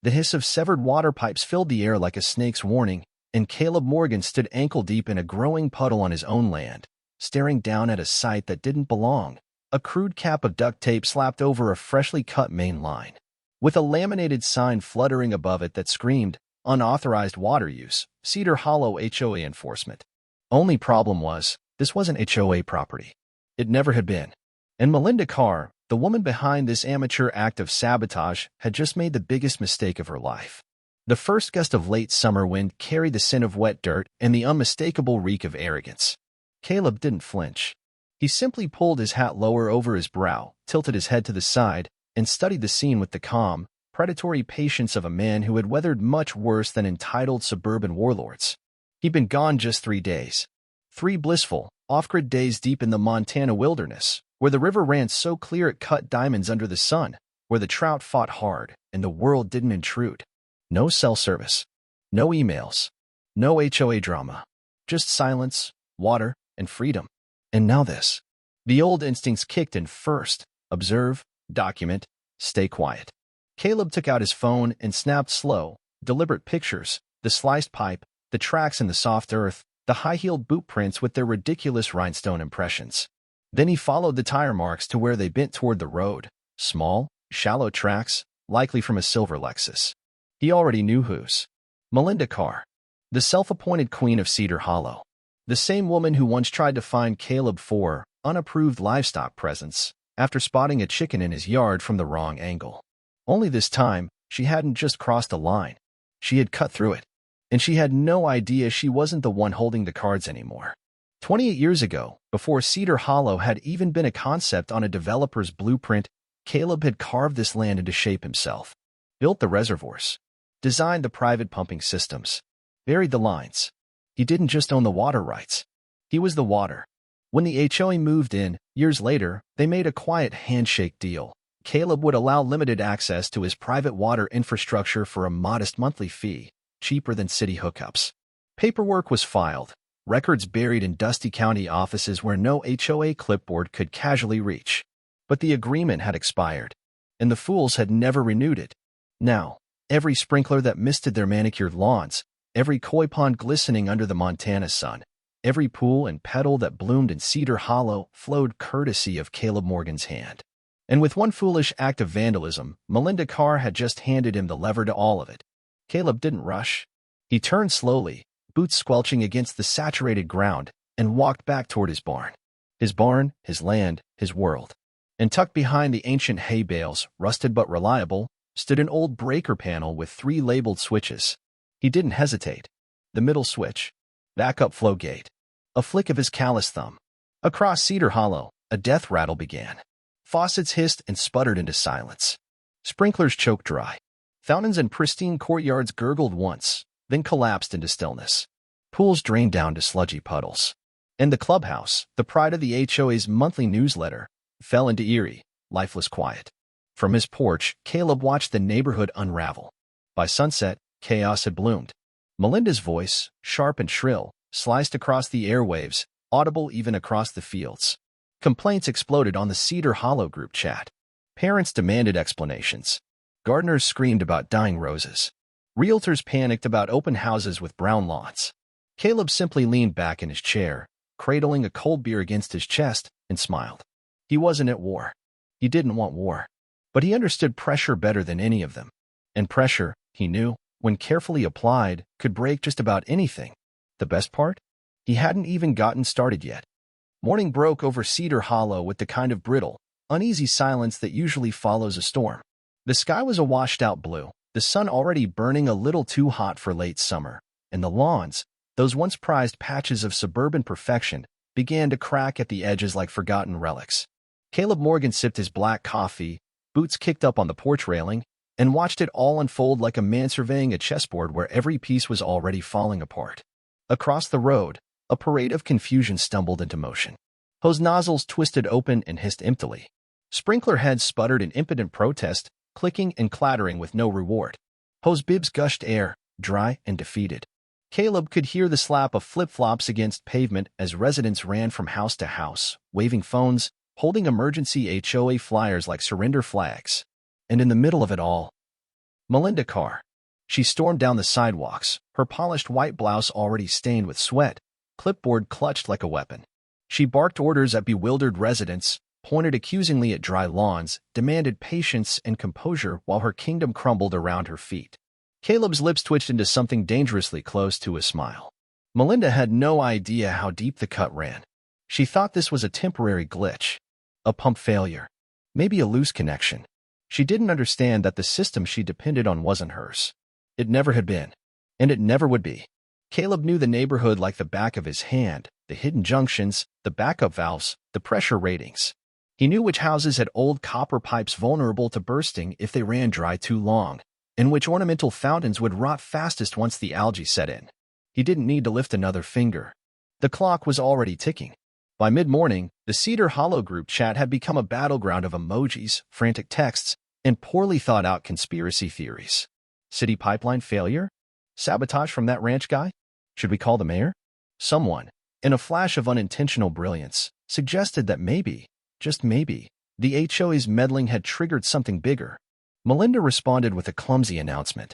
The hiss of severed water pipes filled the air like a snake's warning, and Caleb Morgan stood ankle-deep in a growing puddle on his own land, staring down at a sight that didn't belong, a crude cap of duct tape slapped over a freshly cut main line, with a laminated sign fluttering above it that screamed, "Unauthorized water use, Cedar Hollow HOA enforcement." Only problem was, this wasn't HOA property. It never had been. And Melinda Carr, the woman behind this amateur act of sabotage, had just made the biggest mistake of her life. The first gust of late summer wind carried the scent of wet dirt and the unmistakable reek of arrogance. Caleb didn't flinch. He simply pulled his hat lower over his brow, tilted his head to the side, and studied the scene with the calm, predatory patience of a man who had weathered much worse than entitled suburban warlords. He'd been gone just 3 days. 3 blissful, off-grid days deep in the Montana wilderness, where the river ran so clear it cut diamonds under the sun, where the trout fought hard and the world didn't intrude. No cell service. No emails. No HOA drama. Just silence, water, and freedom. And now this. The old instincts kicked in first. Observe, document, stay quiet. Caleb took out his phone and snapped slow, deliberate pictures, the sliced pipe, the tracks in the soft earth, the high-heeled boot prints with their ridiculous rhinestone impressions. Then he followed the tire marks to where they bent toward the road, small, shallow tracks, likely from a silver Lexus. He already knew whose. Melinda Carr, the self-appointed queen of Cedar Hollow. The same woman who once tried to find Caleb 4 unapproved livestock presents after spotting a chicken in his yard from the wrong angle. Only this time, she hadn't just crossed a line. She had cut through it. And she had no idea she wasn't the one holding the cards anymore. 28 years ago, before Cedar Hollow had even been a concept on a developer's blueprint, Caleb had carved this land into shape himself, built the reservoirs, designed the private pumping systems, buried the lines. He didn't just own the water rights. He was the water. When the HOA moved in, years later, they made a quiet handshake deal. Caleb would allow limited access to his private water infrastructure for a modest monthly fee, cheaper than city hookups. Paperwork was filed, records buried in dusty county offices where no HOA clipboard could casually reach. But the agreement had expired, and the fools had never renewed it. Now, every sprinkler that misted their manicured lawns, every koi pond glistening under the Montana sun, every pool and petal that bloomed in Cedar Hollow flowed courtesy of Caleb Morgan's hand. And with one foolish act of vandalism, Melinda Carr had just handed him the lever to all of it. Caleb didn't rush. He turned slowly, boots squelching against the saturated ground, and walked back toward his barn. His barn, his land, his world. And tucked behind the ancient hay bales, rusted but reliable, stood an old breaker panel with 3 labeled switches. He didn't hesitate. The middle switch. Backup flow gate. A flick of his callous thumb. Across Cedar Hollow, a death rattle began. Faucets hissed and sputtered into silence. Sprinklers choked dry. Fountains and pristine courtyards gurgled once, then collapsed into stillness. Pools drained down to sludgy puddles. And the clubhouse, the pride of the HOA's monthly newsletter, fell into eerie, lifeless quiet. From his porch, Caleb watched the neighborhood unravel. By sunset, chaos had bloomed. Melinda's voice, sharp and shrill, sliced across the airwaves, audible even across the fields. Complaints exploded on the Cedar Hollow group chat. Parents demanded explanations. Gardeners screamed about dying roses. Realtors panicked about open houses with brown lawns. Caleb simply leaned back in his chair, cradling a cold beer against his chest, and smiled. He wasn't at war. He didn't want war. But he understood pressure better than any of them. And pressure, he knew, when carefully applied, could break just about anything. The best part? He hadn't even gotten started yet. Morning broke over Cedar Hollow with the kind of brittle, uneasy silence that usually follows a storm. The sky was a washed-out blue, the sun already burning a little too hot for late summer, and the lawns, those once prized patches of suburban perfection, began to crack at the edges like forgotten relics. Caleb Morgan sipped his black coffee, boots kicked up on the porch railing, and watched it all unfold like a man surveying a chessboard where every piece was already falling apart. Across the road, a parade of confusion stumbled into motion. Hose nozzles twisted open and hissed emptily. Sprinkler heads sputtered in impotent protest, clicking and clattering with no reward. Hose bibs gushed air, dry and defeated. Caleb could hear the slap of flip-flops against pavement as residents ran from house to house, waving phones, holding emergency HOA flyers like surrender flags. And in the middle of it all, Melinda Carr. She stormed down the sidewalks, her polished white blouse already stained with sweat, clipboard clutched like a weapon. She barked orders at bewildered residents, pointed accusingly at dry lawns, demanded patience and composure while her kingdom crumbled around her feet. Caleb's lips twitched into something dangerously close to a smile. Melinda had no idea how deep the cut ran. She thought this was a temporary glitch, a pump failure, maybe a loose connection. She didn't understand that the system she depended on wasn't hers. It never had been, and it never would be. Caleb knew the neighborhood like the back of his hand, the hidden junctions, the backup valves, the pressure ratings. He knew which houses had old copper pipes vulnerable to bursting if they ran dry too long, and which ornamental fountains would rot fastest once the algae set in. He didn't need to lift another finger. The clock was already ticking. By mid-morning, the Cedar Hollow group chat had become a battleground of emojis, frantic texts, and poorly thought-out conspiracy theories. City pipeline failure? Sabotage from that ranch guy? Should we call the mayor? Someone, in a flash of unintentional brilliance, suggested that maybe, just maybe, the HOA's meddling had triggered something bigger. Melinda responded with a clumsy announcement.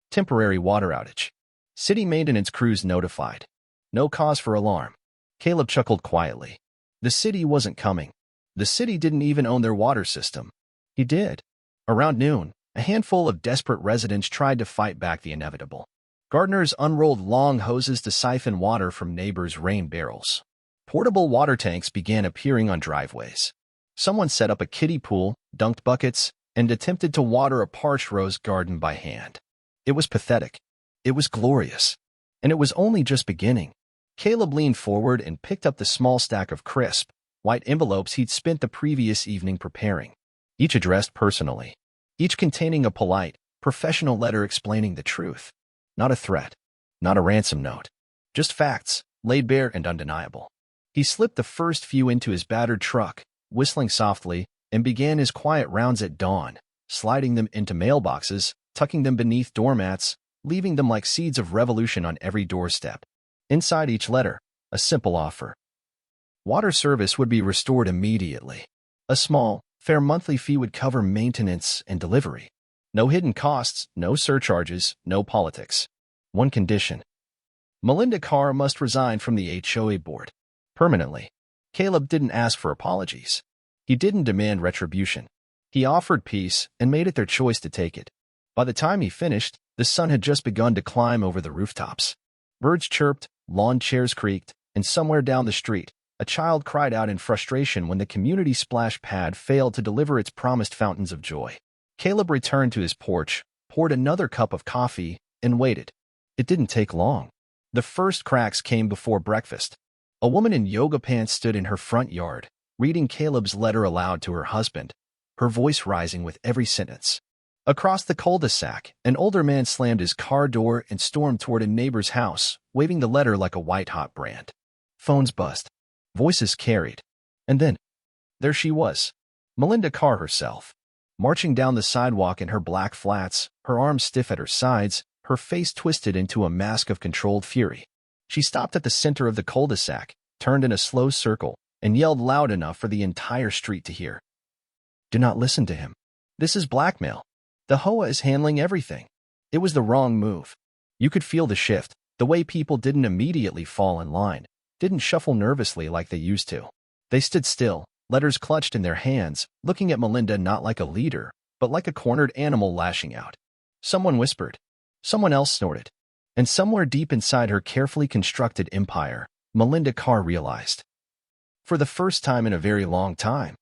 Temporary water outage. City maintenance crews notified. No cause for alarm. Caleb chuckled quietly. The city wasn't coming. The city didn't even own their water system. He did. Around noon, a handful of desperate residents tried to fight back the inevitable. Gardeners unrolled long hoses to siphon water from neighbors' rain barrels. Portable water tanks began appearing on driveways. Someone set up a kiddie pool, dunked buckets, and attempted to water a parched rose garden by hand. It was pathetic. It was glorious. And it was only just beginning. Caleb leaned forward and picked up the small stack of crisp, white envelopes he'd spent the previous evening preparing, each addressed personally, each containing a polite, professional letter explaining the truth. Not a threat, not a ransom note, just facts, laid bare and undeniable. He slipped the first few into his battered truck, whistling softly, and began his quiet rounds at dawn, sliding them into mailboxes, tucking them beneath doormats, leaving them like seeds of revolution on every doorstep. Inside each letter, a simple offer. Water service would be restored immediately. A small, fair monthly fee would cover maintenance and delivery. No hidden costs, no surcharges, no politics. One condition. Melinda Carr must resign from the HOA board. Permanently. Caleb didn't ask for apologies. He didn't demand retribution. He offered peace and made it their choice to take it. By the time he finished, the sun had just begun to climb over the rooftops. Birds chirped, lawn chairs creaked, and somewhere down the street, a child cried out in frustration when the community splash pad failed to deliver its promised fountains of joy. Caleb returned to his porch, poured another cup of coffee, and waited. It didn't take long. The first cracks came before breakfast. A woman in yoga pants stood in her front yard, reading Caleb's letter aloud to her husband, her voice rising with every sentence. Across the cul-de-sac, an older man slammed his car door and stormed toward a neighbor's house, waving the letter like a white-hot brand. Phones buzzed. Voices carried. And then, there she was, Melinda Carr herself, marching down the sidewalk in her black flats, her arms stiff at her sides, her face twisted into a mask of controlled fury. She stopped at the center of the cul-de-sac, turned in a slow circle, and yelled loud enough for the entire street to hear. Do not listen to him. This is blackmail. The HOA is handling everything. It was the wrong move. You could feel the shift, the way people didn't immediately fall in line, didn't shuffle nervously like they used to. They stood still, letters clutched in their hands, looking at Melinda not like a leader, but like a cornered animal lashing out. Someone whispered. Someone else snorted. And somewhere deep inside her carefully constructed empire, Melinda Carr realized. For the first time in a very long time,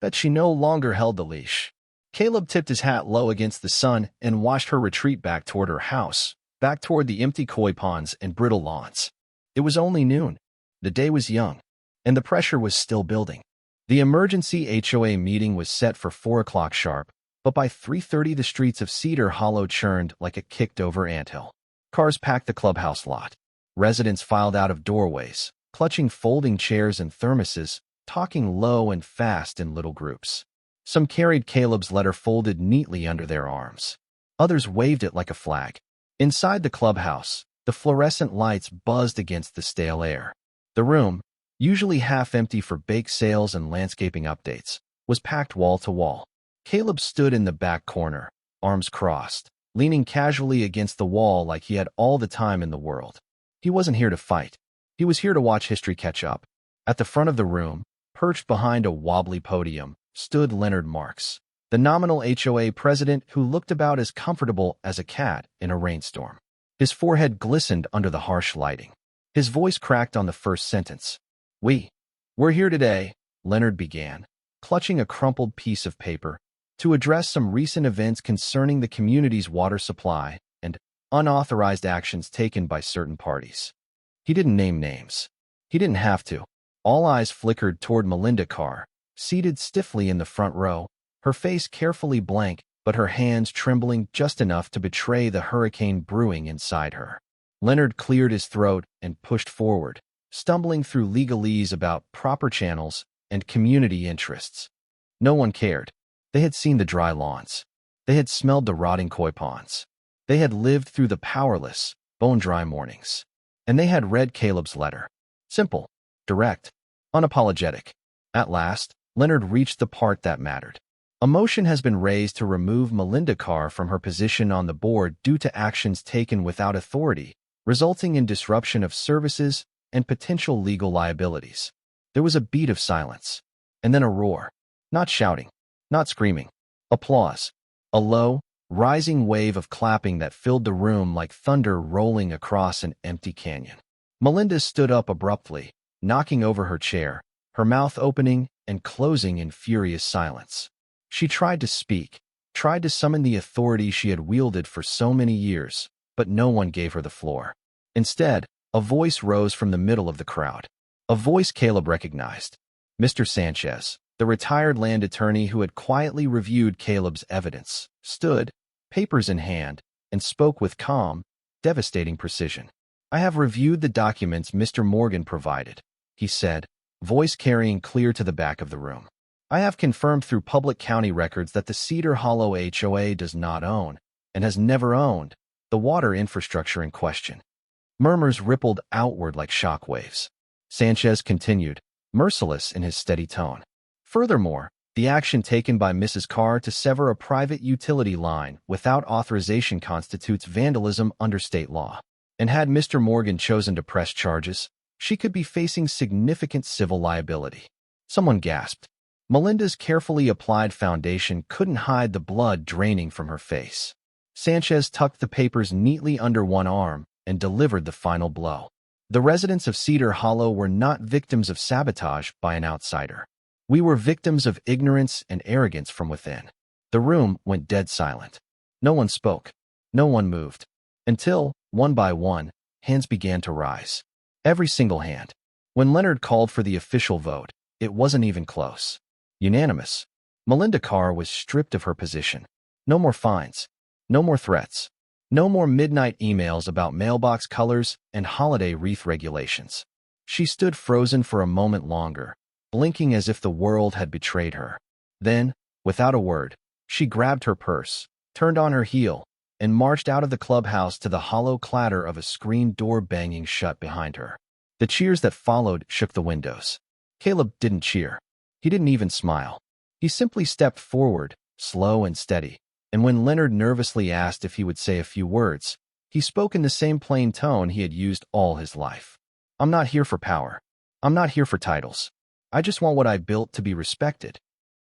that she no longer held the leash. Caleb tipped his hat low against the sun and watched her retreat back toward her house, back toward the empty koi ponds and brittle lawns. It was only noon. The day was young, and the pressure was still building. The emergency HOA meeting was set for 4 o'clock sharp, but by 3:30 the streets of Cedar Hollow churned like a kicked-over anthill. Cars packed the clubhouse lot. Residents filed out of doorways, clutching folding chairs and thermoses, talking low and fast in little groups. Some carried Caleb's letter folded neatly under their arms. Others waved it like a flag. Inside the clubhouse, the fluorescent lights buzzed against the stale air. The room, usually half empty for bake sales and landscaping updates, was packed wall to wall. Caleb stood in the back corner, arms crossed, leaning casually against the wall like he had all the time in the world. He wasn't here to fight. He was here to watch history catch up. At the front of the room, perched behind a wobbly podium, stood Leonard Marks, the nominal HOA president who looked about as comfortable as a cat in a rainstorm. His forehead glistened under the harsh lighting. His voice cracked on the first sentence. We're here today, Leonard began, clutching a crumpled piece of paper, to address some recent events concerning the community's water supply and unauthorized actions taken by certain parties. He didn't name names. He didn't have to. All eyes flickered toward Melinda Carr, seated stiffly in the front row, her face carefully blank, but her hands trembling just enough to betray the hurricane brewing inside her. Leonard cleared his throat and pushed forward, stumbling through legalese about proper channels and community interests. No one cared. They had seen the dry lawns. They had smelled the rotting koi ponds. They had lived through the powerless, bone-dry mornings. And they had read Caleb's letter. Simple, direct, unapologetic. At last, Leonard reached the part that mattered. A motion has been raised to remove Melinda Carr from her position on the board due to actions taken without authority, resulting in disruption of services and potential legal liabilities. There was a beat of silence, and then a roar. Not shouting, not screaming. Applause. A low, rising wave of clapping that filled the room like thunder rolling across an empty canyon. Melinda stood up abruptly, knocking over her chair, her mouth opening and closing in furious silence. She tried to speak, tried to summon the authority she had wielded for so many years, but no one gave her the floor. Instead, a voice rose from the middle of the crowd. A voice Caleb recognized. Mr. Sanchez, the retired land attorney who had quietly reviewed Caleb's evidence, stood, papers in hand, and spoke with calm, devastating precision. I have reviewed the documents Mr. Morgan provided, he said, voice carrying clear to the back of the room. I have confirmed through public county records that the Cedar Hollow HOA does not own, and has never owned, the water infrastructure in question. Murmurs rippled outward like shockwaves. Sanchez continued, merciless in his steady tone. Furthermore, the action taken by Mrs. Carr to sever a private utility line without authorization constitutes vandalism under state law. And had Mr. Morgan chosen to press charges, she could be facing significant civil liability. Someone gasped. Melinda's carefully applied foundation couldn't hide the blood draining from her face. Sanchez tucked the papers neatly under one arm and delivered the final blow. The residents of Cedar Hollow were not victims of sabotage by an outsider. We were victims of ignorance and arrogance from within. The room went dead silent. No one spoke. No one moved. Until, one by one, hands began to rise. Every single hand. When Leonard called for the official vote, it wasn't even close. Unanimous. Melinda Carr was stripped of her position. No more fines. No more threats. No more midnight emails about mailbox colors and holiday wreath regulations. She stood frozen for a moment longer, blinking as if the world had betrayed her. Then, without a word, she grabbed her purse, turned on her heel, and marched out of the clubhouse to the hollow clatter of a screen door banging shut behind her. The cheers that followed shook the windows. Caleb didn't cheer. He didn't even smile. He simply stepped forward, slow and steady, and when Leonard nervously asked if he would say a few words, he spoke in the same plain tone he had used all his life. I'm not here for power. I'm not here for titles. I just want what I built to be respected.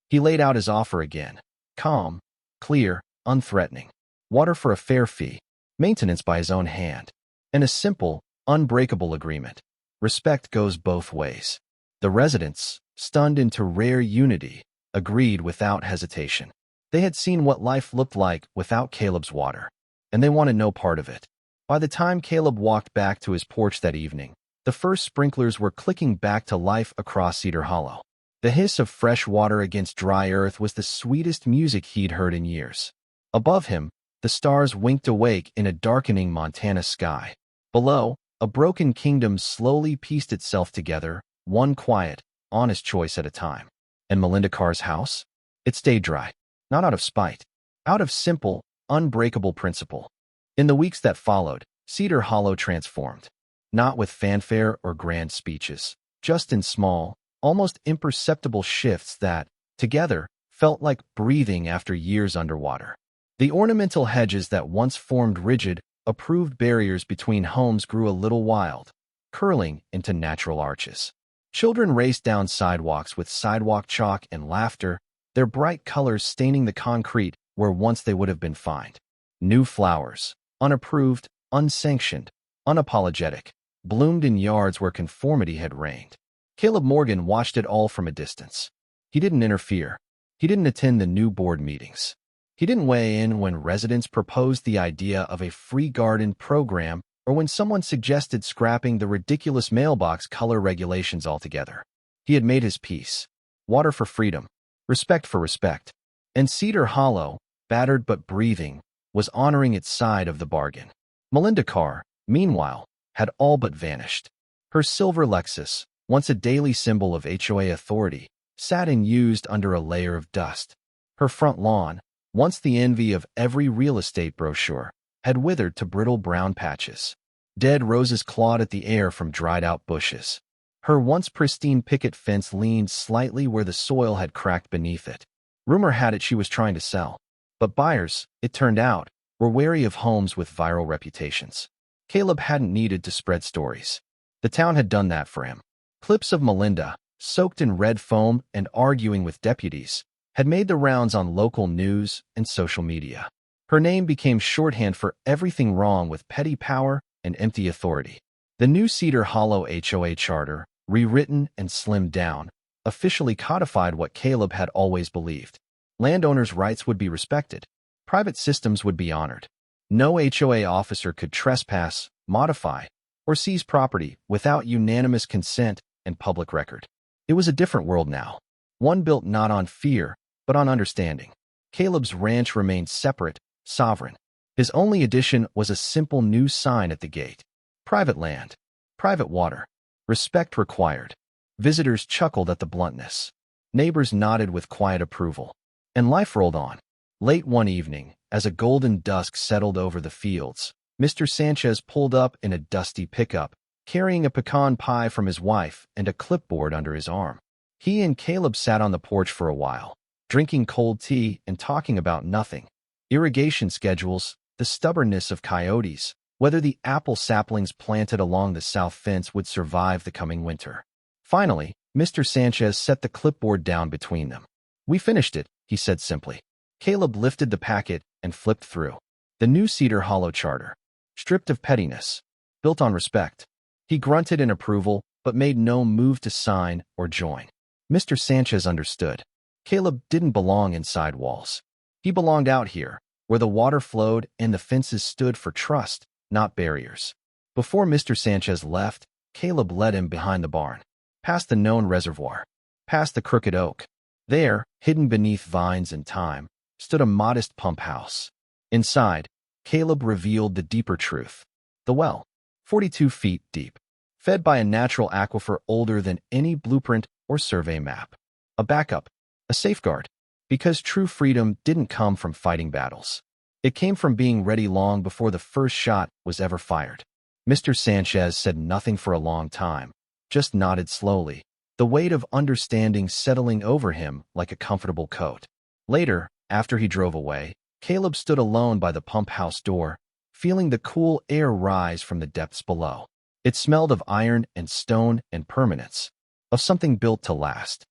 He laid out his offer again. Calm, clear, unthreatening. Water for a fair fee, maintenance by his own hand, and a simple, unbreakable agreement. Respect goes both ways. The residents, stunned into rare unity, agreed without hesitation. They had seen what life looked like without Caleb's water, and they wanted no part of it. By the time Caleb walked back to his porch that evening, the first sprinklers were clicking back to life across Cedar Hollow. The hiss of fresh water against dry earth was the sweetest music he'd heard in years. Above him, the stars winked awake in a darkening Montana sky. Below, a broken kingdom slowly pieced itself together, one quiet, honest choice at a time. And Melinda Carr's house? It stayed dry. Not out of spite. Out of simple, unbreakable principle. In the weeks that followed, Cedar Hollow transformed. Not with fanfare or grand speeches, just in small, almost imperceptible shifts that, together, felt like breathing after years underwater. The ornamental hedges that once formed rigid, approved barriers between homes grew a little wild, curling into natural arches. Children raced down sidewalks with sidewalk chalk and laughter, their bright colors staining the concrete where once they would have been fine. New flowers, unapproved, unsanctioned, unapologetic, bloomed in yards where conformity had reigned. Caleb Morgan watched it all from a distance. He didn't interfere. He didn't attend the new board meetings. He didn't weigh in when residents proposed the idea of a free garden program or when someone suggested scrapping the ridiculous mailbox color regulations altogether. He had made his peace. Water for freedom, respect for respect. And Cedar Hollow, battered but breathing, was honoring its side of the bargain. Melinda Carr, meanwhile, had all but vanished. Her silver Lexus, once a daily symbol of HOA authority, sat unused under a layer of dust. Her front lawn, once the envy of every real estate brochure, had withered to brittle brown patches. Dead roses clawed at the air from dried-out bushes. Her once pristine picket fence leaned slightly where the soil had cracked beneath it. Rumor had it she was trying to sell. But buyers, it turned out, were wary of homes with viral reputations. Caleb hadn't needed to spread stories. The town had done that for him. Clips of Melinda, soaked in red foam and arguing with deputies, had made the rounds on local news and social media. Her name became shorthand for everything wrong with petty power and empty authority. The new Cedar Hollow HOA charter, rewritten and slimmed down, officially codified what Caleb had always believed. Landowners' rights would be respected. Private systems would be honored. No HOA officer could trespass, modify, or seize property without unanimous consent and public record. It was a different world now, one built not on fear, but on understanding. Caleb's ranch remained separate, sovereign. His only addition was a simple new sign at the gate. Private land, private water, respect required. Visitors chuckled at the bluntness. Neighbors nodded with quiet approval. And life rolled on. Late one evening, as a golden dusk settled over the fields, Mr. Sanchez pulled up in a dusty pickup, carrying a pecan pie from his wife and a clipboard under his arm. He and Caleb sat on the porch for a while, drinking cold tea and talking about nothing. Irrigation schedules, the stubbornness of coyotes, whether the apple saplings planted along the south fence would survive the coming winter. Finally, Mr. Sanchez set the clipboard down between them. "We finished it," he said simply. Caleb lifted the packet and flipped through. The new Cedar Hollow charter, stripped of pettiness, built on respect. He grunted in approval, but made no move to sign or join. Mr. Sanchez understood. Caleb didn't belong inside walls. He belonged out here, where the water flowed and the fences stood for trust, not barriers. Before Mr. Sanchez left, Caleb led him behind the barn, past the known reservoir, past the crooked oak. There, hidden beneath vines and thyme, stood a modest pump house. Inside, Caleb revealed the deeper truth. The well, 42 feet deep, fed by a natural aquifer older than any blueprint or survey map. A backup, a safeguard, because true freedom didn't come from fighting battles. It came from being ready long before the first shot was ever fired. Mr. Sanchez said nothing for a long time, just nodded slowly, the weight of understanding settling over him like a comfortable coat. Later, after he drove away, Caleb stood alone by the pump house door, feeling the cool air rise from the depths below. It smelled of iron and stone and permanence, of something built to last.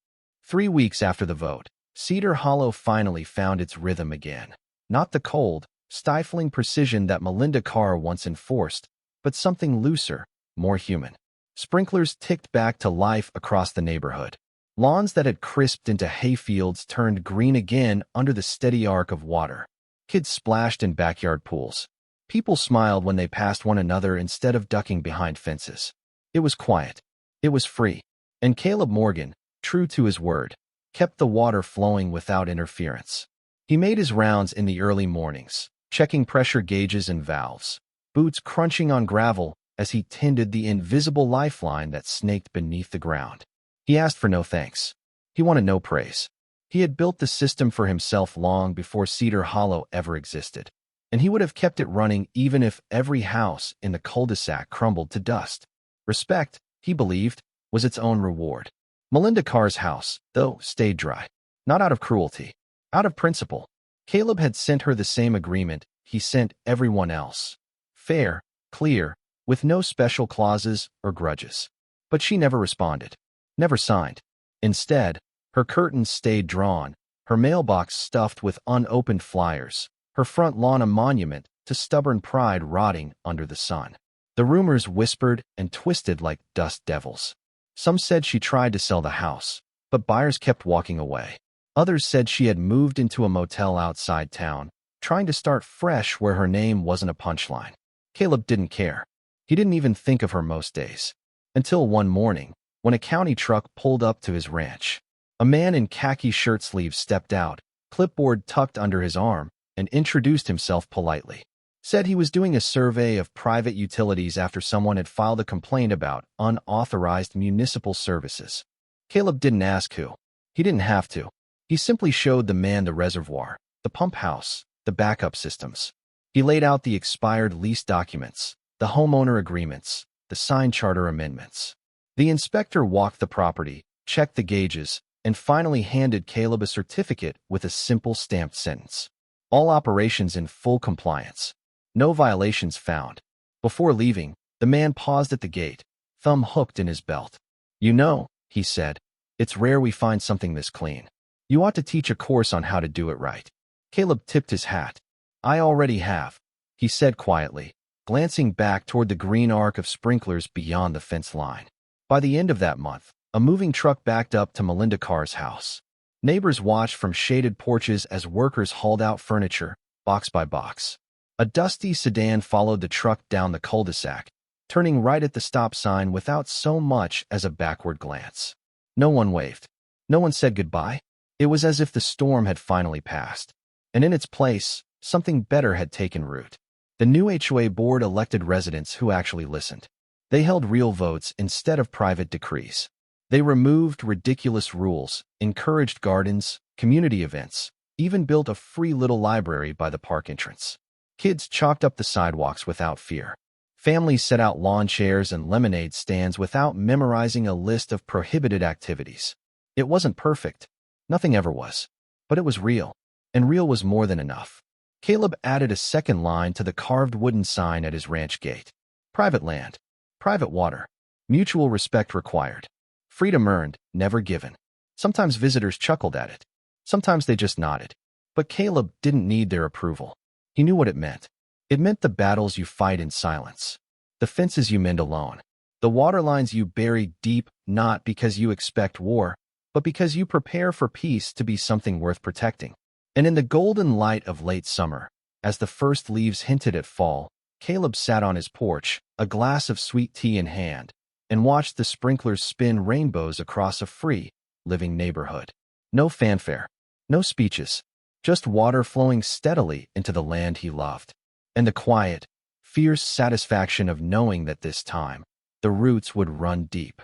3 weeks after the vote, Cedar Hollow finally found its rhythm again. Not the cold, stifling precision that Melinda Carr once enforced, but something looser, more human. Sprinklers ticked back to life across the neighborhood. Lawns that had crisped into hayfields turned green again under the steady arc of water. Kids splashed in backyard pools. People smiled when they passed one another instead of ducking behind fences. It was quiet. It was free. And Caleb Morgan, true to his word, kept the water flowing without interference. He made his rounds in the early mornings, checking pressure gauges and valves, boots crunching on gravel as he tended the invisible lifeline that snaked beneath the ground. He asked for no thanks. He wanted no praise. He had built the system for himself long before Cedar Hollow ever existed, and he would have kept it running even if every house in the cul-de-sac crumbled to dust. Respect, he believed, was its own reward. Melinda Carr's house, though, stayed dry. Not out of cruelty. Out of principle. Caleb had sent her the same agreement he sent everyone else. Fair, clear, with no special clauses or grudges. But she never responded. Never signed. Instead, her curtains stayed drawn, her mailbox stuffed with unopened flyers, her front lawn a monument to stubborn pride rotting under the sun. The rumors whispered and twisted like dust devils. Some said she tried to sell the house, but buyers kept walking away. Others said she had moved into a motel outside town, trying to start fresh where her name wasn't a punchline. Caleb didn't care. He didn't even think of her most days. Until one morning, when a county truck pulled up to his ranch. A man in khaki shirt sleeves stepped out, clipboard tucked under his arm, and introduced himself politely. Said he was doing a survey of private utilities after someone had filed a complaint about unauthorized municipal services. Caleb didn't ask who. He didn't have to. He simply showed the man the reservoir, the pump house, the backup systems. He laid out the expired lease documents, the homeowner agreements, the signed charter amendments. The inspector walked the property, checked the gauges, and finally handed Caleb a certificate with a simple stamped sentence. All operations in full compliance. No violations found. Before leaving, the man paused at the gate, thumb hooked in his belt. "You know," he said, "it's rare we find something this clean. You ought to teach a course on how to do it right." Caleb tipped his hat. "I already have," he said quietly, glancing back toward the green arc of sprinklers beyond the fence line. By the end of that month, a moving truck backed up to Melinda Carr's house. Neighbors watched from shaded porches as workers hauled out furniture, box by box. A dusty sedan followed the truck down the cul-de-sac, turning right at the stop sign without so much as a backward glance. No one waved. No one said goodbye. It was as if the storm had finally passed. And in its place, something better had taken root. The new HOA board elected residents who actually listened. They held real votes instead of private decrees. They removed ridiculous rules, encouraged gardens, community events, even built a free little library by the park entrance. Kids chalked up the sidewalks without fear. Families set out lawn chairs and lemonade stands without memorizing a list of prohibited activities. It wasn't perfect. Nothing ever was. But it was real. And real was more than enough. Caleb added a second line to the carved wooden sign at his ranch gate. Private land. Private water. Mutual respect required. Freedom earned, never given. Sometimes visitors chuckled at it. Sometimes they just nodded. But Caleb didn't need their approval. He knew what it meant. It meant the battles you fight in silence. The fences you mend alone. The water lines you bury deep, not because you expect war, but because you prepare for peace to be something worth protecting. And in the golden light of late summer, as the first leaves hinted at fall, Caleb sat on his porch, a glass of sweet tea in hand, and watched the sprinklers spin rainbows across a free, living neighborhood. No fanfare. No speeches. Just water flowing steadily into the land he loved. And the quiet, fierce satisfaction of knowing that this time, the roots would run deep.